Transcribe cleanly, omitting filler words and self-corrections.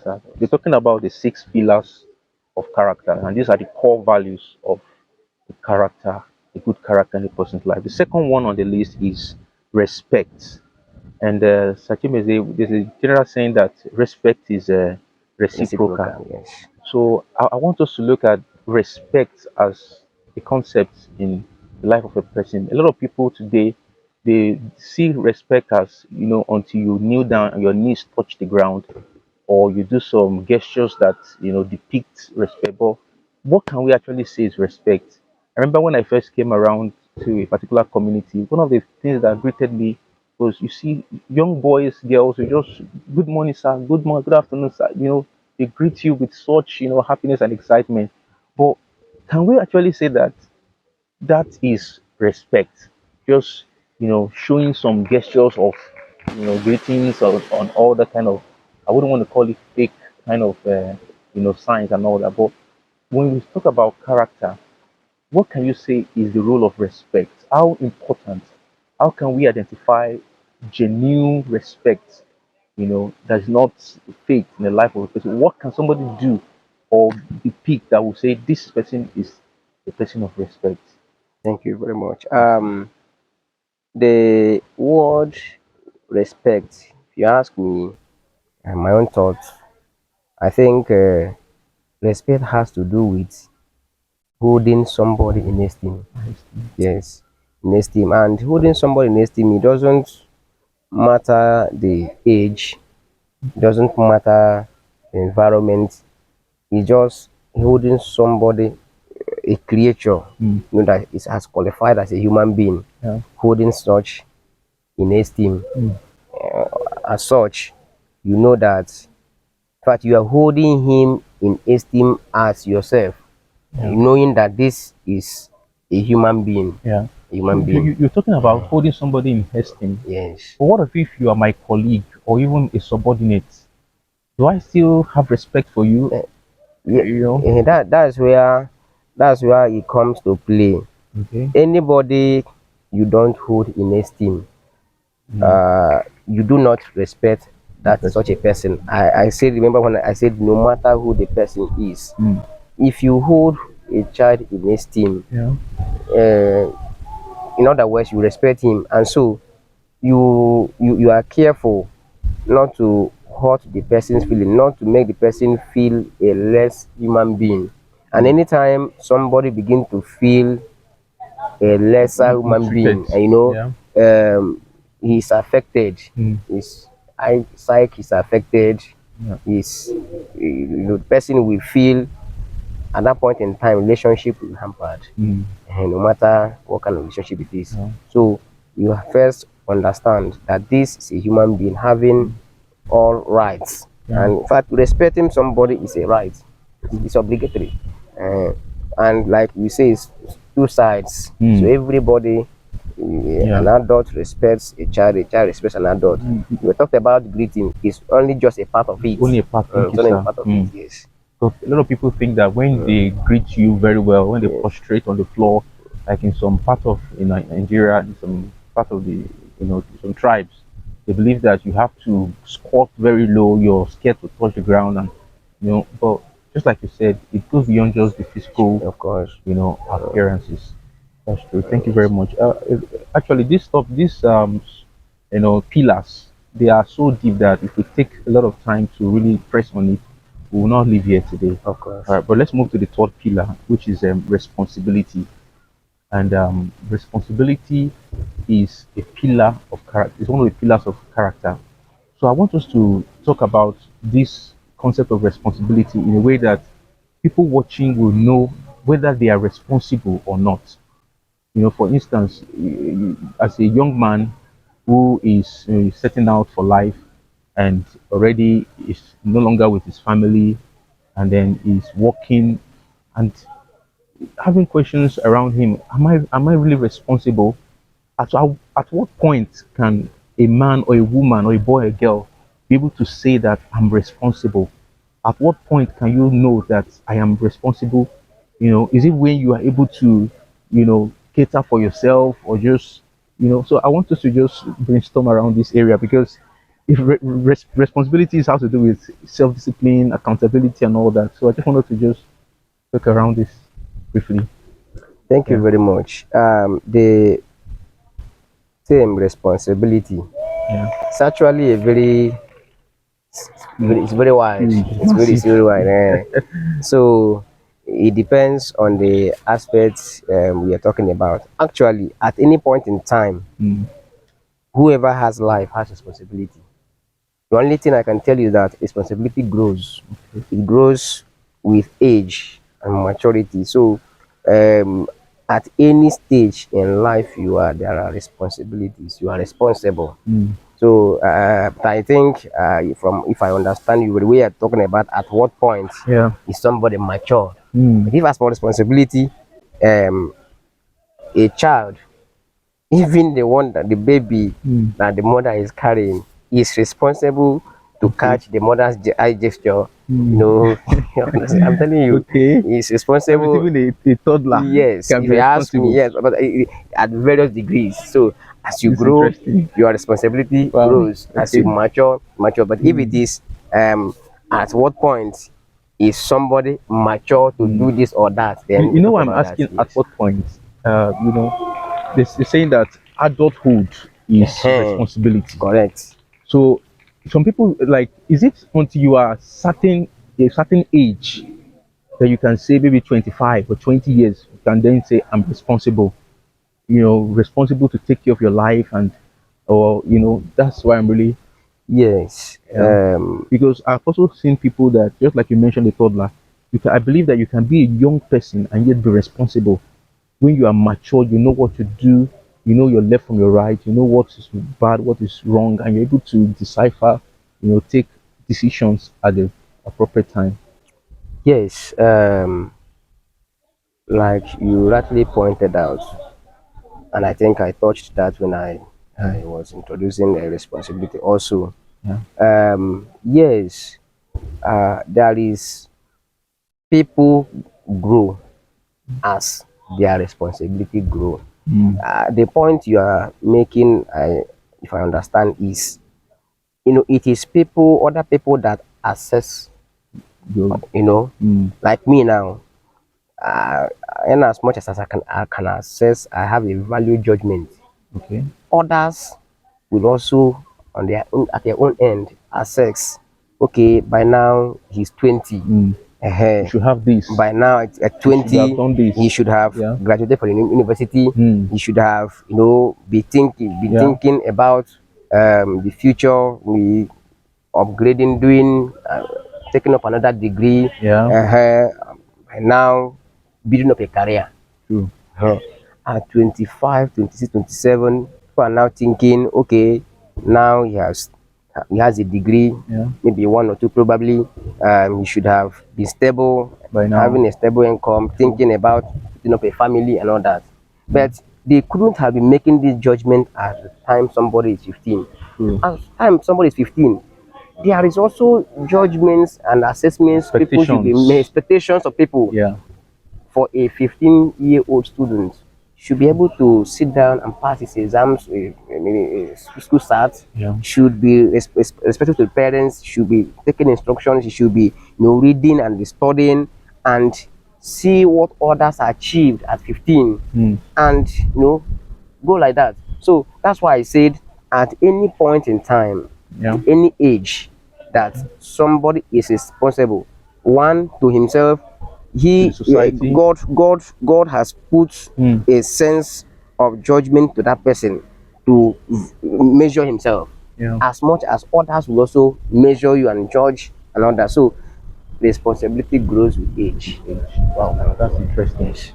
character. We're talking about the six pillars of character, and these are the core values of the character, a good character in a person's life. The second one on the list is respect. And Sakim, there's a general saying that respect is reciprocal. Reciprocal, yes. So I want us to look at respect as a concept in the life of a person. A lot of people today, they see respect as, until you kneel down and your knees touch the ground, or you do some gestures that depict respect. But what can we actually say is respect? I remember when I first came around to a particular community, one of the things that greeted me was, you see young boys, girls who just, good morning, sir, good morning, good afternoon, sir. They greet you with such happiness and excitement. But can we actually say that that is respect? Just showing some gestures of greetings on all that kind of, I wouldn't want to call it fake kind of signs and all that. But when we talk about character, what can you say is the role of respect? How important? How can we identify genuine respect? That's not fake in the life of a person. What can somebody do or depict that will say this person is a person of respect? Thank you very much. The word respect, if you ask me, and my own thoughts, I think respect has to do with holding somebody in esteem. Yes, in esteem. And holding somebody in esteem, it doesn't matter the age, it doesn't matter the environment, it's just holding somebody, a creature, Mm, that is as qualified as a human being, yeah. holding such in esteem. Mm, As such, you know that, in fact, you are holding him in esteem as yourself, yeah. knowing that this is a human being. Yeah. A human being. You're talking about holding somebody in esteem. Yes. But what if you are my colleague or even a subordinate? Do I still have respect for you? Eh, yeah, You know? that's where it comes to play. Okay. Anybody you don't hold in esteem, Mm, you do not respect the that such a person. person. I said, remember when I said, no matter who the person is, Mm, if you hold a child in esteem, yeah. uh, in other words, you respect him, and so you are careful not to hurt the person's feeling, not to make the person feel a less human being. And Mm. anytime somebody begin to feel a lesser human Treated. being, and you know, Yeah. he's affected, Mm, his psyche is affected, yeah. his, the person will feel at that point in time relationship will be hampered, Mm, and no matter what kind of relationship it is. yeah. So you first understand that this is a human being having all rights, Yeah. and in fact respecting somebody is a right. It's obligatory. uh, and like we say, it's two sides. So Mm, everybody, yeah. an adult respects a child respects an adult. We talked about greeting, it's only just a part of It's it. only a part. Thank It's you, only a sir. part of it, Mm. yes. So a lot of people think that when they greet you very well, when they Yes. prostrate on the floor, like in some part of Nigeria, in some part of the some tribes, they believe that you have to squat very low, you're scared to touch the ground, and But just like you said, it goes beyond just the physical, Of course. appearances. That's true. Thank you very Yes. much. Actually, this stuff, these pillars, they are so deep that if we take a lot of time to really press on it, we will not live here today. Of All course. right, but let's move to the third pillar, which is responsibility. And responsibility is a pillar of character. It's one of the pillars of character. So I want us to talk about this concept of responsibility in a way that people watching will know whether they are responsible or not. For instance, as a young man who is setting out for life and already is no longer with his family, and then is working and having questions around him, am I really responsible? At what point can a man or a woman or a boy or a girl be able to say that I'm responsible? At what point can you know that I am responsible? Is it when you are able to, cater for yourself, or just, so I want us to just brainstorm around this area, because if responsibilities has to do with self-discipline, accountability, and all that. So I just wanted to just look around this briefly. Thank you Yeah, very much. The term responsibility, yeah, it's actually a it's very wide. huge, It's massive. very wide. So it depends on the aspects we are talking about. Actually, at any point in time, Mm, whoever has life has responsibility. The only thing I can tell you that responsibility grows. It grows with age and maturity. So, um, at any stage in life you are, there are responsibilities. You are responsible. mm, So, I think from if I understand you, the way you're talking about at what point yeah. is somebody mature. Mm, But if as for responsibility, um, a child, even the one that the baby mm, that the mother is carrying is responsible to okay. catch the mother's eye gesture. You Mm, know, I'm telling you, okay. he's That means responsible. even a toddler Yes, can if be you ask me, responsible. yes, but at various degrees. So as you This is grow, interesting. your responsibility Wow. grows. As you Okay. mature. But if it Mm, is, at what point is somebody mature to mm. do this or that? You, Then you we know talk why I'm about that. asking at Yes. what point? They're saying that adulthood is Ehen, responsibility. correct. So some people like, is it until you are certain a certain age that you can say maybe 25 or 20 years you can then say I'm responsible, responsible to take care of your life, and or that's why I'm really, Yes. yeah, because I've also seen people that, just like you mentioned, the toddler, I believe that you can be a young person and yet be responsible. When you are mature, you know what to do, you know your left from your right, you know what is bad, what is wrong, and you're able to decipher, take decisions at the appropriate time. Yes. Like you rightly pointed out, and I think I touched that when I Mm, was introducing the responsibility also. yeah. Yes, there is people grow as their responsibility grow. Mm, The point you are making, if I understand, is it is other people that assess, good. you know, Mm, like me now. Uh, and as much as I can assess, I have a value judgment. okay. Others will also, on their own, at their own end, assess. Okay, by now he's 20. Mm, you uh should have this. By now at You should have 20, done he this. should have Yeah. graduated from university. Mm, He should have, be yeah. thinking about the future, upgrading, doing, taking up another degree. Yeah. By now, building up a career. True. Huh. At 25, 26, 27, people are now thinking, okay, now he has a degree, Yeah. maybe one or two probably. He should have been stable, By now. having a stable income, True. thinking about putting up a family and all that. Yeah. But they couldn't have been making this judgment at the time somebody is 15. True. At the time somebody is 15, there is also judgments and assessments people should be Expectations. expectations of people. Yeah. For a 15-year-old student should be able to sit down and pass his exams, maybe school starts, Yeah. should be respectful to the parents, should be taking instructions, he should be reading and studying and see what others achieved at 15 Mm, and go like that. So that's why I said at any point in time, yeah. any age, that somebody is responsible, one to himself. To the He society. God has put Mm, a sense of judgment to that person to measure himself, yeah. as much as others will also measure you and judge and all that. So responsibility grows with age. Age. Wow. That's interesting. Yes.